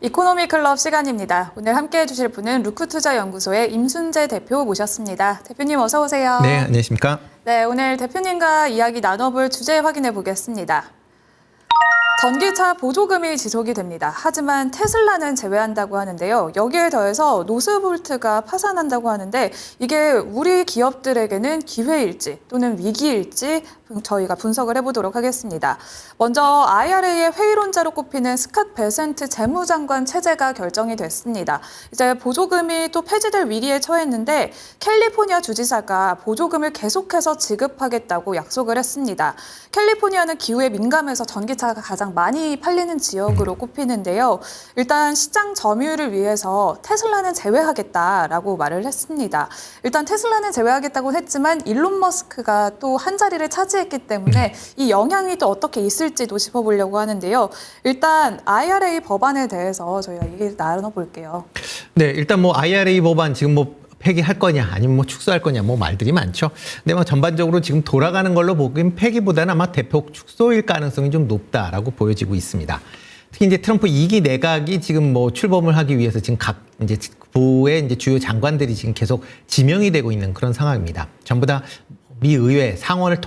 이코노미 클럽 시간입니다. 오늘 함께해 주실 분은 루크투자연구소의 임순재 대표 모셨습니다. 대표님 어서 오세요. 네, 안녕하십니까? 네, 오늘 대표님과 이야기 나눠볼 주제 확인해 보겠습니다. 전기차 보조금이 지속이 됩니다. 하지만 테슬라는 제외한다고 하는데요. 여기에 더해서 노스볼트가 파산한다고 하는데 이게 우리 기업들에게는 기회일지 또는 위기일지 저희가 분석을 해보도록 하겠습니다. 먼저 IRA의 회의론자로 꼽히는 스캇 베센트 재무장관 체제가 결정이 됐습니다. 이제 보조금이 또 폐지될 위기에 처했는데 캘리포니아 주지사가 보조금을 계속해서 지급하겠다고 약속을 했습니다. 캘리포니아는 기후에 민감해서 전기차가 가장 많이 팔리는 지역으로 꼽히는데요. 일단 시장 점유율을 위해서 테슬라는 제외하겠다라고 말을 했습니다. 일단 테슬라는 제외하겠다고 했지만 일론 머스크가 또 한 자리를 차지했기 때문에 이 영향이 또 어떻게 있을지도 짚어보려고 하는데요. 일단 IRA 법안에 대해서 저희가 얘기 나눠볼게요. 네, 일단 뭐 IRA 법안 지금 뭐 폐기할 거냐 아니면 뭐 축소할 거냐 뭐 말들이 많죠. 근데 뭐 전반적으로 지금 돌아가는 걸로 보기엔 폐기보다는 아마 대폭 축소일 가능성이 좀 높다라고 보여지고 있습니다. 특히 이제 트럼프 2기 내각이 지금 뭐 출범을 하기 위해서 지금 각 이제 부의 이제 주요 장관들이 지금 계속 지명이 되고 있는 그런 상황입니다. 전부 다 미 의회 상원을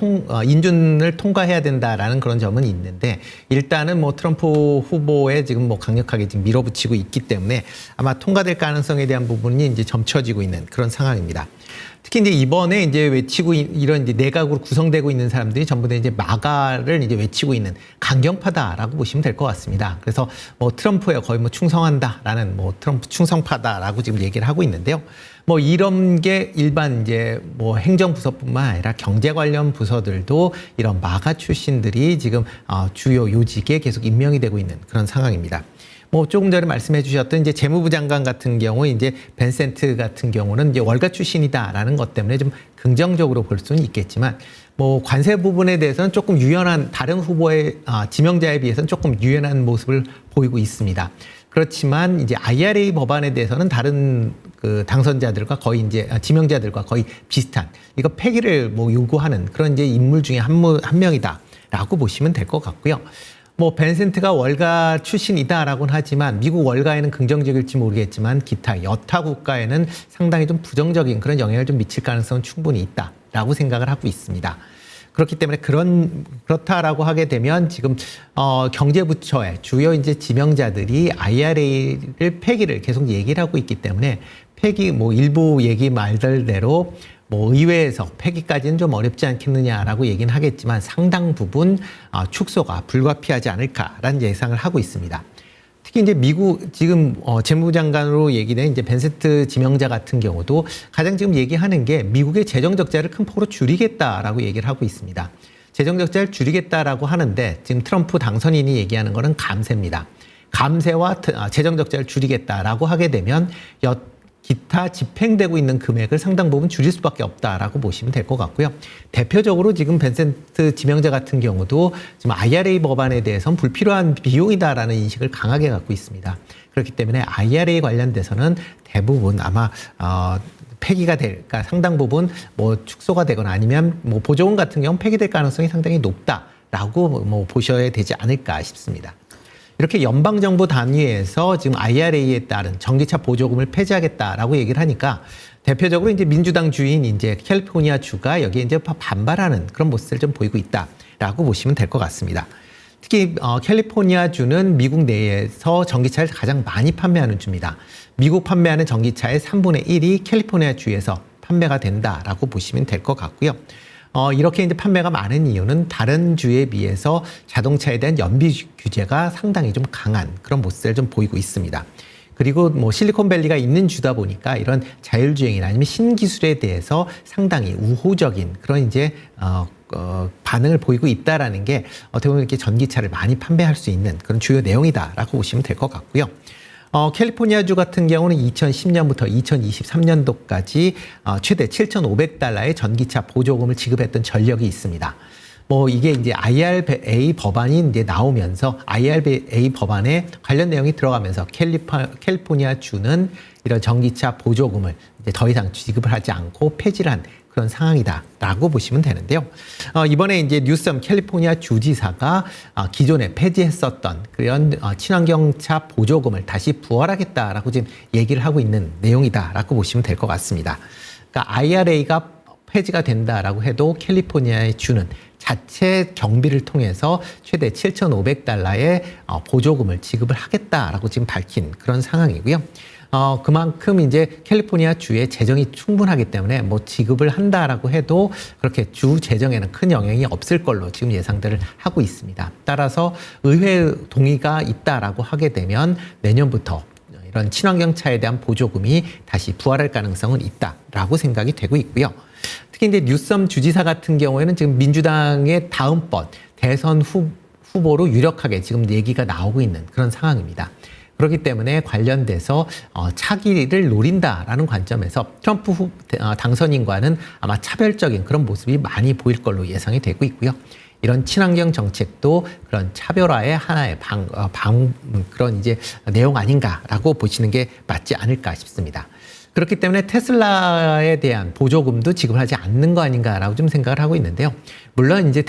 인준을 통과해야 된다라는 그런 점은 있는데 일단은 뭐 트럼프 후보에 지금 뭐 강력하게 지금 밀어붙이고 있기 때문에 아마 통과될 가능성에 대한 부분이 이제 점쳐지고 있는 그런 상황입니다. 특히 이제 이번에 이제 외치고 이런 이제 내각으로 구성되고 있는 사람들이 전부 다 이제 마가를 이제 외치고 있는 강경파다라고 보시면 될 것 같습니다. 그래서 뭐 트럼프에 거의 뭐 충성한다라는 뭐 트럼프 충성파다라고 지금 얘기를 하고 있는데요. 뭐 이런 게 일반 이제 뭐 행정부서뿐만 아니라 경제 관련 부서들도 이런 마가 출신들이 지금 주요 요직에 계속 임명이 되고 있는 그런 상황입니다. 뭐 조금 전에 말씀해 주셨던 이제 재무부 장관 같은 경우 이제 벤센트 같은 경우는 이제 월가 출신이다라는 것 때문에 좀 긍정적으로 볼 수는 있겠지만 뭐 관세 부분에 대해서는 조금 유연한 다른 후보의 지명자에 비해서는 조금 유연한 모습을 보이고 있습니다. 그렇지만 이제 IRA 법안에 대해서는 다른 그 당선자들과 거의 이제 지명자들과 거의 비슷한 이거 폐기를 뭐 요구하는 그런 이제 인물 중에 한 명이다라고 보시면 될 것 같고요. 뭐 벤센트가 월가 출신이다라고는 하지만 미국 월가에는 긍정적일지 모르겠지만 기타 여타 국가에는 상당히 좀 부정적인 그런 영향을 좀 미칠 가능성은 충분히 있다라고 생각을 하고 있습니다. 그렇기 때문에 그렇다라고 하게 되면 지금 경제부처의 주요 이제 지명자들이 IRA를 폐기를 계속 얘기를 하고 있기 때문에 폐기 뭐 일부 얘기 말들대로 뭐 의회에서 폐기까지는 좀 어렵지 않겠느냐라고 얘기는 하겠지만 상당 부분 축소가 불가피하지 않을까라는 예상을 하고 있습니다. 특히 이제 미국 지금 재무부 장관으로 얘기된 이제 벤센트 지명자 같은 경우도 가장 지금 얘기하는 게 미국의 재정 적자를 큰 폭으로 줄이겠다라고 얘기를 하고 있습니다. 재정 적자를 줄이겠다라고 하는데 지금 트럼프 당선인이 얘기하는 거는 감세입니다. 감세와 재정 적자를 줄이겠다라고 하게 되면 기타 집행되고 있는 금액을 상당 부분 줄일 수밖에 없다라고 보시면 될 것 같고요. 대표적으로 지금 벤센트 지명자 같은 경우도 지금 IRA 법안에 대해서는 불필요한 비용이다라는 인식을 강하게 갖고 있습니다. 그렇기 때문에 IRA 관련돼서는 대부분 아마 폐기가 될까 상당 부분 뭐 축소가 되거나 아니면 뭐 보조금 같은 경우는 폐기될 가능성이 상당히 높다라고 뭐 보셔야 되지 않을까 싶습니다. 이렇게 연방정부 단위에서 지금 IRA에 따른 전기차 보조금을 폐지하겠다라고 얘기를 하니까 대표적으로 이제 민주당 주인 이제 캘리포니아 주가 여기에 이제 반발하는 그런 모습을 좀 보이고 있다라고 보시면 될 것 같습니다. 특히 캘리포니아 주는 미국 내에서 전기차를 가장 많이 판매하는 주입니다. 미국 판매하는 전기차의 3분의 1이 캘리포니아 주에서 판매가 된다라고 보시면 될 것 같고요. 이렇게 이제 판매가 많은 이유는 다른 주에 비해서 자동차에 대한 연비 규제가 상당히 좀 강한 그런 모습을 좀 보이고 있습니다. 그리고 뭐 실리콘밸리가 있는 주다 보니까 이런 자율주행이나 아니면 신기술에 대해서 상당히 우호적인 그런 이제 반응을 보이고 있다라는 게 어떻게 보면 이렇게 전기차를 많이 판매할 수 있는 그런 주요 내용이다라고 보시면 될 것 같고요. 캘리포니아주 같은 경우는 2010년부터 2023년도까지 최대 $7,500의 전기차 보조금을 지급했던 전력이 있습니다. 뭐 이게 이제 IRA 법안이 이제 나오면서 IRA 법안에 관련 내용이 들어가면서 캘리포니아 주는 이런 전기차 보조금을 이제 더 이상 지급을 하지 않고 폐지를 한 그런 상황이다라고 보시면 되는데요. 이번에 이제 뉴섬 캘리포니아 주지사가 기존에 폐지했었던 그런 친환경차 보조금을 다시 부활하겠다라고 지금 얘기를 하고 있는 내용이다라고 보시면 될 것 같습니다. 그러니까 IRA가 폐지가 된다라고 해도 캘리포니아에 주는 자체 경비를 통해서 최대 $7,500의 보조금을 지급을 하겠다라고 지금 밝힌 그런 상황이고요. 그만큼 이제 캘리포니아 주의 재정이 충분하기 때문에 뭐 지급을 한다라고 해도 그렇게 주 재정에는 큰 영향이 없을 걸로 지금 예상들을 하고 있습니다. 따라서 의회 동의가 있다라고 하게 되면 내년부터 이런 친환경차에 대한 보조금이 다시 부활할 가능성은 있다라고 생각이 되고 있고요. 특히 이제 뉴섬 주지사 같은 경우에는 지금 민주당의 다음번 대선 후보로 유력하게 지금 얘기가 나오고 있는 그런 상황입니다. 그렇기 때문에 관련돼서 차기를 노린다라는 관점에서 트럼프 당선인과는 아마 차별적인 그런 모습이 많이 보일 걸로 예상이 되고 있고요. 이런 친환경 정책도 그런 차별화의 하나의 그런 이제 내용 아닌가라고 보시는 게 맞지 않을까 싶습니다. 그렇기 때문에 테슬라에 대한 보조금도 지급하지 않는 거 아닌가라고 좀 생각을 하고 있는데요. 물론 이제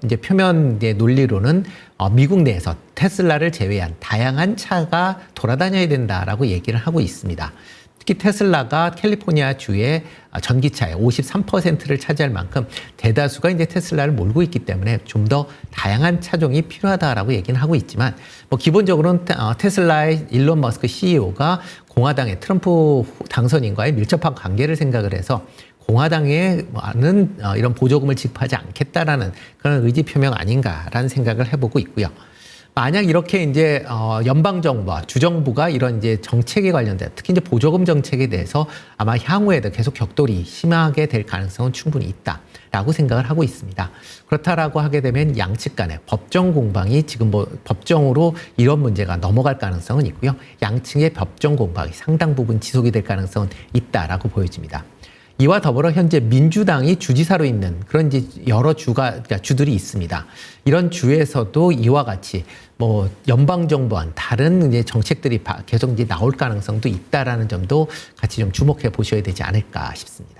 이제 표면 논리로는 미국 내에서 테슬라를 제외한 다양한 차가 돌아다녀야 된다라고 얘기를 하고 있습니다. 특히 테슬라가 캘리포니아 주의 전기차의 53%를 차지할 만큼 대다수가 이제 테슬라를 몰고 있기 때문에 좀 더 다양한 차종이 필요하다라고 얘기는 하고 있지만 뭐 기본적으로는 테슬라의 일론 머스크 CEO가 공화당의 트럼프 당선인과의 밀접한 관계를 생각을 해서 공화당에는 이런 보조금을 지급하지 않겠다라는 그런 의지 표명 아닌가라는 생각을 해보고 있고요. 만약 이렇게 이제 연방정부와 주정부가 이런 이제 정책에 관련된 특히 이제 보조금 정책에 대해서 아마 향후에도 계속 격돌이 심하게 될 가능성은 충분히 있다라고 생각을 하고 있습니다. 그렇다라고 하게 되면 양측 간의 법정 공방이 지금 뭐 법정으로 이런 문제가 넘어갈 가능성은 있고요. 양측의 법정 공방이 상당 부분 지속이 될 가능성은 있다라고 보여집니다. 이와 더불어 현재 민주당이 주지사로 있는 그런 이제 여러 그러니까 주들이 있습니다. 이런 주에서도 이와 같이 뭐 연방정부와는 다른 이제 정책들이 계속 이제 나올 가능성도 있다라는 점도 같이 좀 주목해 보셔야 되지 않을까 싶습니다.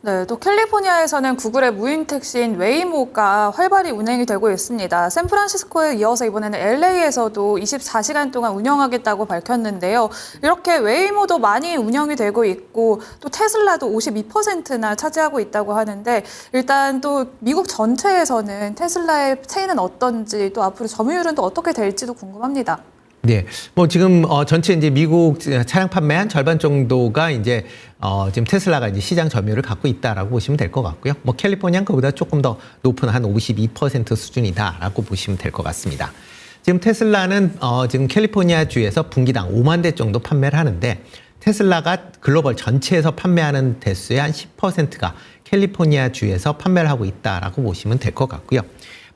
네, 또 캘리포니아에서는 구글의 무인 택시인 웨이모가 활발히 운행이 되고 있습니다. 샌프란시스코에 이어서 이번에는 LA에서도 24시간 동안 운영하겠다고 밝혔는데요. 이렇게 웨이모도 많이 운영이 되고 있고 또 테슬라도 52%나 차지하고 있다고 하는데 일단 또 미국 전체에서는 테슬라의 체인은 어떤지 또 앞으로 점유율은 또 어떻게 될지도 궁금합니다. 네, 뭐 지금 전체 이제 미국 차량 판매 한 절반 정도가 이제 지금 테슬라가 이제 시장 점유율을 갖고 있다라고 보시면 될 것 같고요. 뭐 캘리포니아는 그보다 조금 더 높은 한 52% 수준이다라고 보시면 될 것 같습니다. 지금 테슬라는 지금 캘리포니아 주에서 분기당 5만 대 정도 판매를 하는데 테슬라가 글로벌 전체에서 판매하는 대수의 한 10%가 캘리포니아 주에서 판매를 하고 있다라고 보시면 될 것 같고요.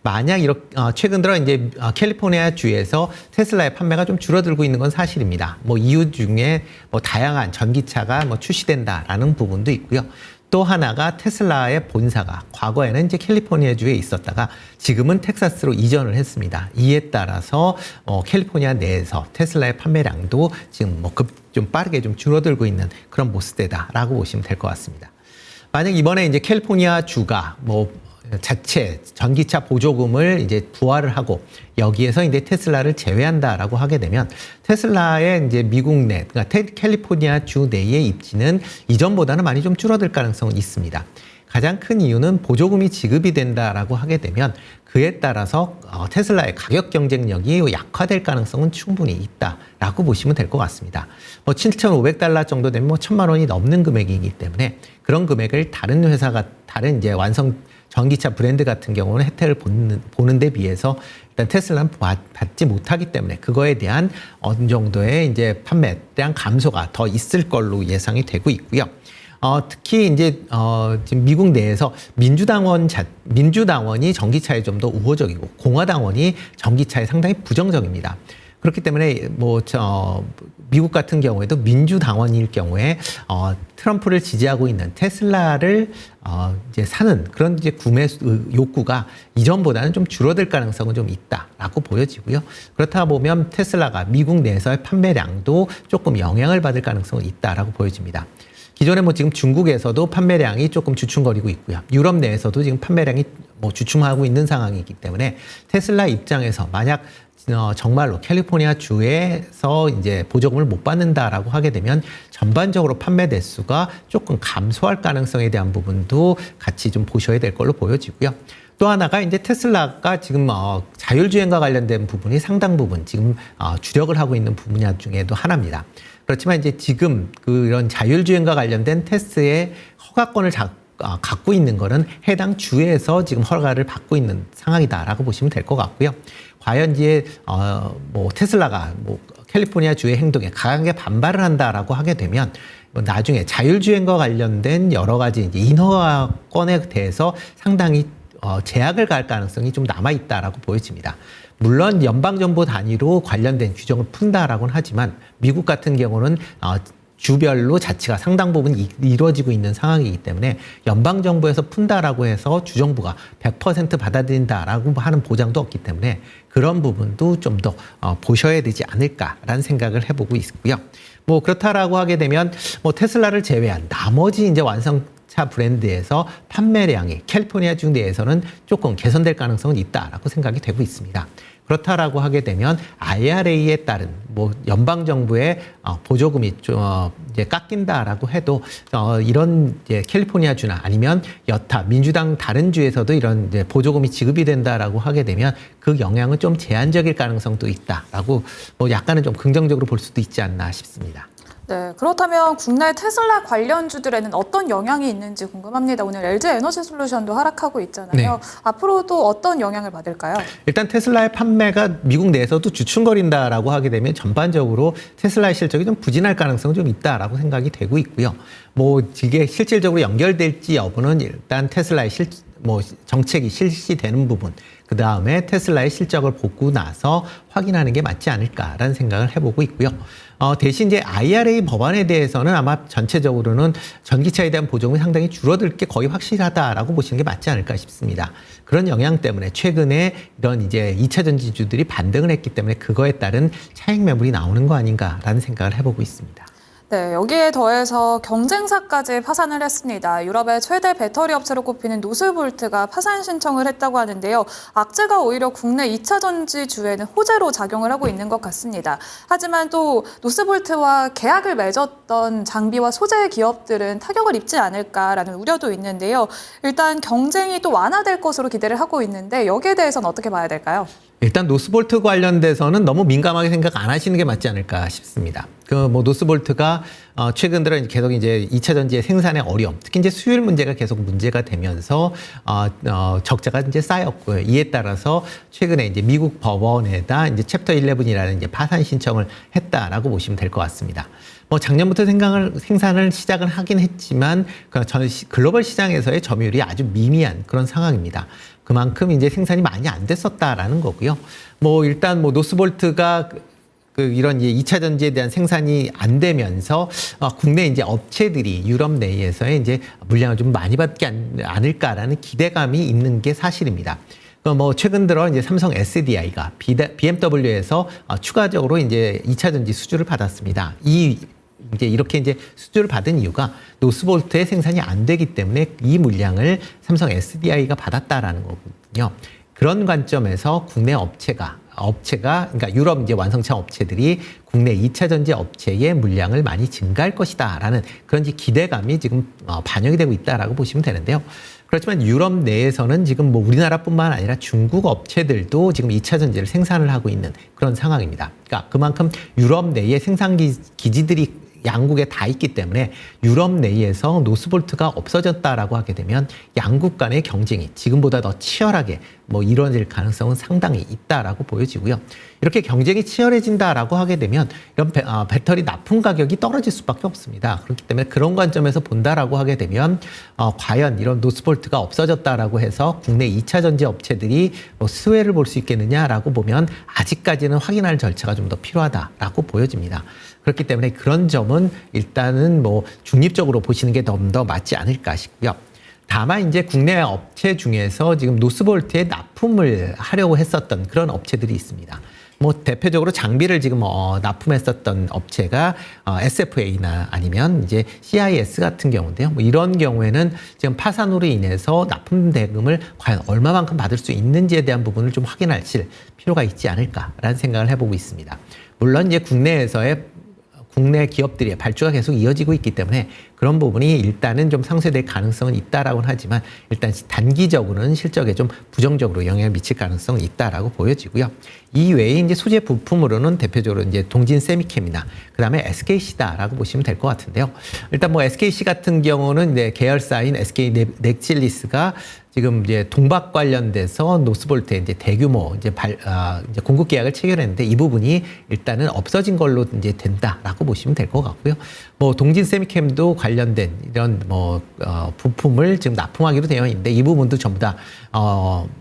만약 이렇게 최근 들어 이제 캘리포니아 주에서 테슬라의 판매가 좀 줄어들고 있는 건 사실입니다. 뭐 이유 중에 뭐 다양한 전기차가 뭐 출시된다라는 부분도 있고요. 또 하나가 테슬라의 본사가 과거에는 이제 캘리포니아 주에 있었다가 지금은 텍사스로 이전을 했습니다. 이에 따라서 캘리포니아 내에서 테슬라의 판매량도 지금 뭐 좀 빠르게 좀 줄어들고 있는 그런 모습대다라고 보시면 될 것 같습니다. 만약 이번에 이제 캘리포니아 주가 뭐 자체 전기차 보조금을 이제 부활을 하고 여기에서 이제 테슬라를 제외한다라고 하게 되면 테슬라의 이제 미국 내, 그러니까 캘리포니아 주 내의 입지는 이전보다는 많이 좀 줄어들 가능성은 있습니다. 가장 큰 이유는 보조금이 지급이 된다라고 하게 되면 그에 따라서 테슬라의 가격 경쟁력이 약화될 가능성은 충분히 있다라고 보시면 될 것 같습니다. 뭐 $7,500 정도 되면 뭐 1,000만 원이 넘는 금액이기 때문에 그런 금액을 다른 회사가 다른 이제 완성 전기차 브랜드 같은 경우는 혜택을 보는 데 비해서 일단 테슬라는 받지 못하기 때문에 그거에 대한 어느 정도의 이제 판매에 대한 감소가 더 있을 걸로 예상이 되고 있고요. 특히 이제 지금 미국 내에서 민주당원이 전기차에 좀 더 우호적이고 공화당원이 전기차에 상당히 부정적입니다. 그렇기 때문에 미국 같은 경우에도 민주당원일 경우에 트럼프를 지지하고 있는 테슬라를 이제 사는 그런 이제 구매 욕구가 이전보다는 좀 줄어들 가능성은 좀 있다라고 보여지고요. 그렇다 보면 테슬라가 미국 내에서의 판매량도 조금 영향을 받을 가능성은 있다라고 보여집니다. 기존에 뭐 지금 중국에서도 판매량이 조금 주춤거리고 있고요. 유럽 내에서도 지금 판매량이 뭐 주춤하고 있는 상황이기 때문에 테슬라 입장에서 만약 정말로 캘리포니아 주에서 이제 보조금을 못 받는다라고 하게 되면 전반적으로 판매 대수가 조금 감소할 가능성에 대한 부분도 같이 좀 보셔야 될 걸로 보여지고요. 또 하나가 이제 테슬라가 지금 자율주행과 관련된 부분이 상당 부분 지금 주력을 하고 있는 분야 중에도 하나입니다. 그렇지만 이제 지금 그런 자율주행과 관련된 테스트의 허가권을 갖고 있는 거는 해당 주에서 지금 허가를 받고 있는 상황이다라고 보시면 될 것 같고요. 과연 이제 뭐 테슬라가 뭐 캘리포니아 주의 행동에 강하게 반발을 한다라고 하게 되면 나중에 자율주행과 관련된 여러 가지 이제 인허가권에 대해서 상당히 제약을 가할 가능성이 좀 남아 있다라고 보여집니다. 물론 연방정부 단위로 관련된 규정을 푼다라고는 하지만 미국 같은 경우는 주별로 자치가 상당 부분 이루어지고 있는 상황이기 때문에 연방정부에서 푼다라고 해서 주정부가 100% 받아들인다라고 하는 보장도 없기 때문에 그런 부분도 좀 더 보셔야 되지 않을까라는 생각을 해보고 있고요. 뭐 그렇다라고 하게 되면 뭐 테슬라를 제외한 나머지 이제 완성차 브랜드에서 판매량이 캘리포니아 주 내에서는 조금 개선될 가능성은 있다라고 생각이 되고 있습니다. 그렇다라고 하게 되면 IRA에 따른 뭐 연방 정부의 보조금이 좀 이제 깎인다라고 해도 이런 이제 캘리포니아 주나 아니면 여타 민주당 다른 주에서도 이런 이제 보조금이 지급이 된다라고 하게 되면 그 영향은 좀 제한적일 가능성도 있다라고 뭐 약간은 좀 긍정적으로 볼 수도 있지 않나 싶습니다. 네, 그렇다면 국내 테슬라 관련주들에는 어떤 영향이 있는지 궁금합니다. 오늘 LG 에너지 솔루션도 하락하고 있잖아요. 네. 앞으로도 어떤 영향을 받을까요? 일단 테슬라의 판매가 미국 내에서도 주춤거린다라고 하게 되면 전반적으로 테슬라의 실적이 좀 부진할 가능성이 좀 있다라고 생각이 되고 있고요. 뭐 이게 실질적으로 연결될지 여부는 일단 테슬라의 정책이 실시되는 부분, 그 다음에 테슬라의 실적을 보고 나서 확인하는 게 맞지 않을까라는 생각을 해보고 있고요. 대신 이제 IRA 법안에 대해서는 아마 전체적으로는 전기차에 대한 보조금이 상당히 줄어들 게 거의 확실하다라고 보시는 게 맞지 않을까 싶습니다. 그런 영향 때문에 최근에 이런 이제 2차 전지주들이 반등을 했기 때문에 그거에 따른 차익 매물이 나오는 거 아닌가라는 생각을 해보고 있습니다. 네, 여기에 더해서 경쟁사까지 파산을 했습니다. 유럽의 최대 배터리 업체로 꼽히는 노스볼트가 파산 신청을 했다고 하는데요. 악재가 오히려 국내 2차 전지주에는 호재로 작용을 하고 있는 것 같습니다. 하지만 또 노스볼트와 계약을 맺었던 장비와 소재 기업들은 타격을 입지 않을까라는 우려도 있는데요. 일단 경쟁이 또 완화될 것으로 기대를 하고 있는데 여기에 대해서는 어떻게 봐야 될까요? 일단 노스볼트 관련돼서는 너무 민감하게 생각 안 하시는 게 맞지 않을까 싶습니다. 뭐 노스볼트가 최근 들어 계속 이제 2차 전지의 생산의 어려움, 특히 이제 수율 문제가 계속 문제가 되면서 적자가 이제 쌓였고요. 이에 따라서 최근에 이제 미국 법원에다 이제 챕터 11이라는 이제 파산 신청을 했다라고 보시면 될 것 같습니다. 뭐 작년부터 생산을 시작을 하긴 했지만 글로벌 시장에서의 점유율이 아주 미미한 그런 상황입니다. 그만큼 이제 생산이 많이 안 됐었다라는 거고요. 뭐 일단 뭐 노스볼트가 이런 이제 2차 전지에 대한 생산이 안 되면서 국내 이제 업체들이 유럽 내에서의 이제 물량을 좀 많이 받지 않을까라는 기대감이 있는 게 사실입니다. 뭐 최근 들어 이제 삼성 SDI가 BMW에서 추가적으로 이제 2차 전지 수주를 받았습니다. 이제 이렇게 이제 수주를 받은 이유가 노스볼트의 생산이 안 되기 때문에 이 물량을 삼성 SDI가 받았다라는 거거든요. 그런 관점에서 국내 업체가 그러니까 유럽 이제 완성차 업체들이 국내 2차 전지 업체의 물량을 많이 증가할 것이다라는 그런 기대감이 지금 반영이 되고 있다라고 보시면 되는데요. 그렇지만 유럽 내에서는 지금 뭐 우리나라뿐만 아니라 중국 업체들도 지금 2차 전지를 생산을 하고 있는 그런 상황입니다. 그러니까 그만큼 유럽 내에 생산 기지들이 양국에 다 있기 때문에 유럽 내에서 노스볼트가 없어졌다라고 하게 되면 양국 간의 경쟁이 지금보다 더 치열하게 뭐 이루어질 가능성은 상당히 있다라고 보여지고요. 이렇게 경쟁이 치열해진다라고 하게 되면 이런 배터리 납품 가격이 떨어질 수밖에 없습니다. 그렇기 때문에 그런 관점에서 본다라고 하게 되면 과연 이런 노스볼트가 없어졌다라고 해서 국내 2차 전지 업체들이 뭐 수혜를 볼 수 있겠느냐라고 보면 아직까지는 확인할 절차가 좀 더 필요하다라고 보여집니다. 그렇기 때문에 그런 점은 일단은 뭐 중립적으로 보시는 게 좀 더 맞지 않을까 싶고요. 다만 이제 국내 업체 중에서 지금 노스볼트에 납품을 하려고 했었던 그런 업체들이 있습니다. 뭐 대표적으로 장비를 지금 납품했었던 업체가 SFA나 아니면 이제 CIS 같은 경우인데요. 뭐 이런 경우에는 지금 파산으로 인해서 납품 대금을 과연 얼마만큼 받을 수 있는지에 대한 부분을 좀 확인하실 필요가 있지 않을까라는 생각을 해보고 있습니다. 물론 이제 국내 기업들의 발주가 계속 이어지고 있기 때문에 그런 부분이 일단은 좀 상쇄될 가능성은 있다라고는 하지만 일단 단기적으로는 실적에 좀 부정적으로 영향을 미칠 가능성은 있다라고 보여지고요. 이 외에 이제 소재 부품으로는 대표적으로 이제 동진 세미캠이나 그다음에 SKC다라고 보시면 될 것 같은데요. 일단 뭐 SKC 같은 경우는 이제 계열사인 SK 넥실리스가 지금 이제 동박 관련돼서 노스볼트에 이제 대규모 이제 공급 계약을 체결했는데 이 부분이 일단은 없어진 걸로 이제 된다라고 보시면 될 것 같고요. 뭐 동진 세미캠도 관련된 이런 부품을 지금 납품하기로 되어 있는데 이 부분도 전부 다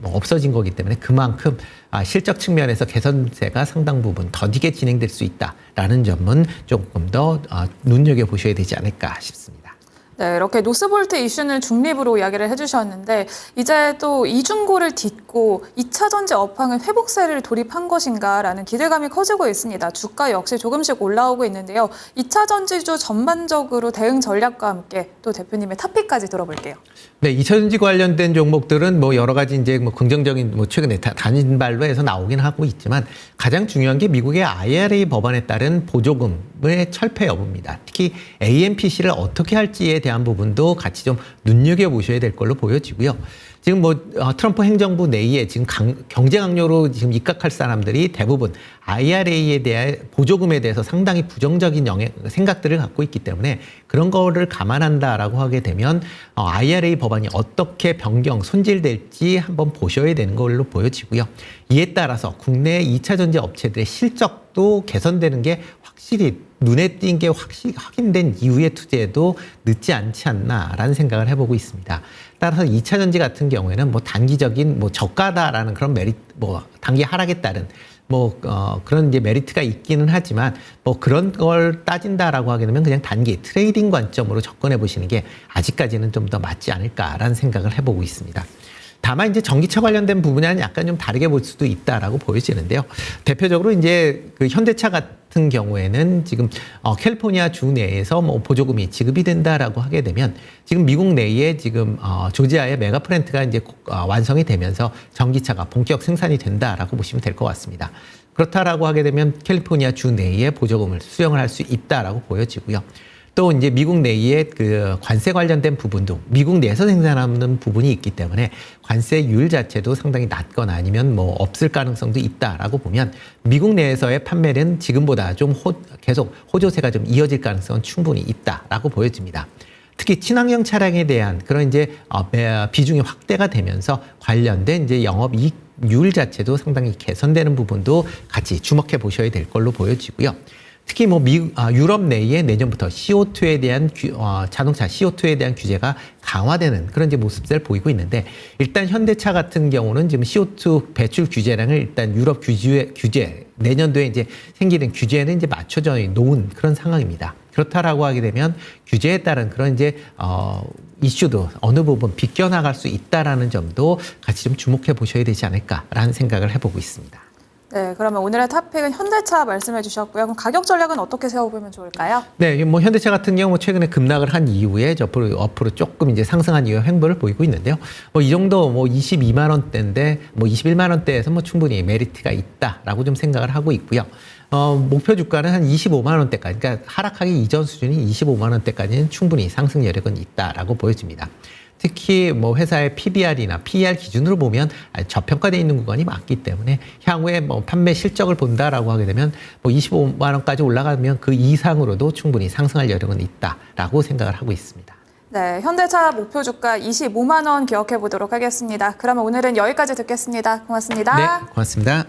없어진 거기 때문에 그만큼 실적 측면에서 개선세가 상당 부분 더디게 진행될 수 있다라는 점은 조금 더 눈여겨보셔야 되지 않을까 싶습니다. 네, 이렇게 노스볼트 이슈는 중립으로 이야기를 해주셨는데 이제 또 이중고를 딛고 2차 전지 업황은 회복세를 돌입한 것인가라는 기대감이 커지고 있습니다. 주가 역시 조금씩 올라오고 있는데요. 2차 전지주 전반적으로 대응 전략과 함께 또 대표님의 탑픽까지 들어볼게요. 네, 2차 전지 관련된 종목들은 뭐 여러 가지 이제 뭐 긍정적인 뭐 최근에 단일발로 해서 나오긴 하고 있지만 가장 중요한 게 미국의 IRA 법안에 따른 보조금의 철폐 여부입니다. 특히 AMPC를 어떻게 할지에 대한 부분도 같이 좀 눈여겨보셔야 될 걸로 보여지고요. 지금 뭐 트럼프 행정부 내에 지금 경제 강요로 지금 입각할 사람들이 대부분 IRA에 대한 보조금에 대해서 상당히 부정적인 생각들을 갖고 있기 때문에 그런 거를 감안한다라고 하게 되면 IRA 법안이 어떻게 손질될지 한번 보셔야 되는 걸로 보여지고요. 이에 따라서 국내 2차 전지 업체들의 실적도 개선되는 게 확실히 눈에 띈 게 확인된 이후의 투자에도 늦지 않지 않나라는 생각을 해보고 있습니다. 따라서 2차 전지 같은 경우에는 뭐 단기적인 뭐 저가다라는 그런 단기 하락에 따른 그런 이제 메리트가 있기는 하지만 그런 걸 따진다라고 하게 되면 그냥 단기 트레이딩 관점으로 접근해 보시는 게 아직까지는 좀 더 맞지 않을까라는 생각을 해보고 있습니다. 다만 이제 전기차 관련된 부분은 약간 좀 다르게 볼 수도 있다라고 보여지는데요. 대표적으로 이제 그 현대차 같은 경우에는 지금 캘리포니아 주 내에서 보조금이 지급이 된다라고 하게 되면 지금 미국 내에 지금 조지아의 메가 플랜트가 이제 완성이 되면서 전기차가 본격 생산이 된다라고 보시면 될 것 같습니다. 그렇다라고 하게 되면 캘리포니아 주 내에 보조금을 수령을 할 수 있다라고 보여지고요. 또 이제 미국 내에 그 관세 관련된 부분도 미국 내에서 생산하는 부분이 있기 때문에 관세율 자체도 상당히 낮거나 아니면 없을 가능성도 있다라고 보면 미국 내에서의 판매는 지금보다 좀 계속 호조세가 좀 이어질 가능성은 충분히 있다라고 보여집니다. 특히 친환경 차량에 대한 그런 이제 비중이 확대가 되면서 관련된 이제 영업이익률 자체도 상당히 개선되는 부분도 같이 주목해 보셔야 될 걸로 보여지고요. 특히 유럽 내에 내년부터 CO2에 대한 자동차 CO2에 대한 규제가 강화되는 그런 이제 모습을 보이고 있는데 일단 현대차 같은 경우는 지금 CO2 배출 규제량을 일단 유럽 규제 내년도에 이제 생기는 규제는 이제 맞춰져 놓은 그런 상황입니다. 그렇다라고 하게 되면 규제에 따른 그런 이제 이슈도 어느 부분 비껴나갈 수 있다라는 점도 같이 좀 주목해 보셔야 되지 않을까라는 생각을 해보고 있습니다. 네, 그러면 오늘의 탑픽은 현대차 말씀해 주셨고요. 그럼 가격 전략은 어떻게 세워보면 좋을까요? 네, 현대차 같은 경우 최근에 급락을 한 이후에 앞으로 조금 이제 상승한 이후에 횡보를 보이고 있는데요. 이 정도 22만 원대인데 21만 원대에서 충분히 메리트가 있다라고 좀 생각을 하고 있고요. 목표 주가는 한 25만 원대까지, 그러니까 하락하기 이전 수준이 25만 원대까지는 충분히 상승 여력은 있다라고 보여집니다. 특히 회사의 PBR이나 PER 기준으로 보면 저평가되어 있는 구간이 많기 때문에 향후에 판매 실적을 본다라고 하게 되면 25만 원까지 올라가면 그 이상으로도 충분히 상승할 여력은 있다라고 생각을 하고 있습니다. 네, 현대차 목표 주가 25만 원 기억해 보도록 하겠습니다. 그러면 오늘은 여기까지 듣겠습니다. 고맙습니다. 네, 고맙습니다.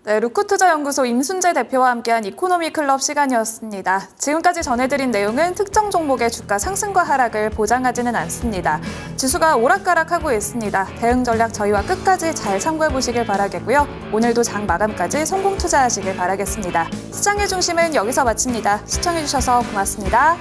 네, 루크투자연구소 임순재 대표와 함께한 이코노미 클럽 시간이었습니다. 지금까지 전해드린 내용은 특정 종목의 주가 상승과 하락을 보장하지는 않습니다. 지수가 오락가락하고 있습니다. 대응 전략 저희와 끝까지 잘 참고해 보시길 바라겠고요. 오늘도 장 마감까지 성공 투자하시길 바라겠습니다. 시장의 중심은 여기서 마칩니다. 시청해 주셔서 고맙습니다.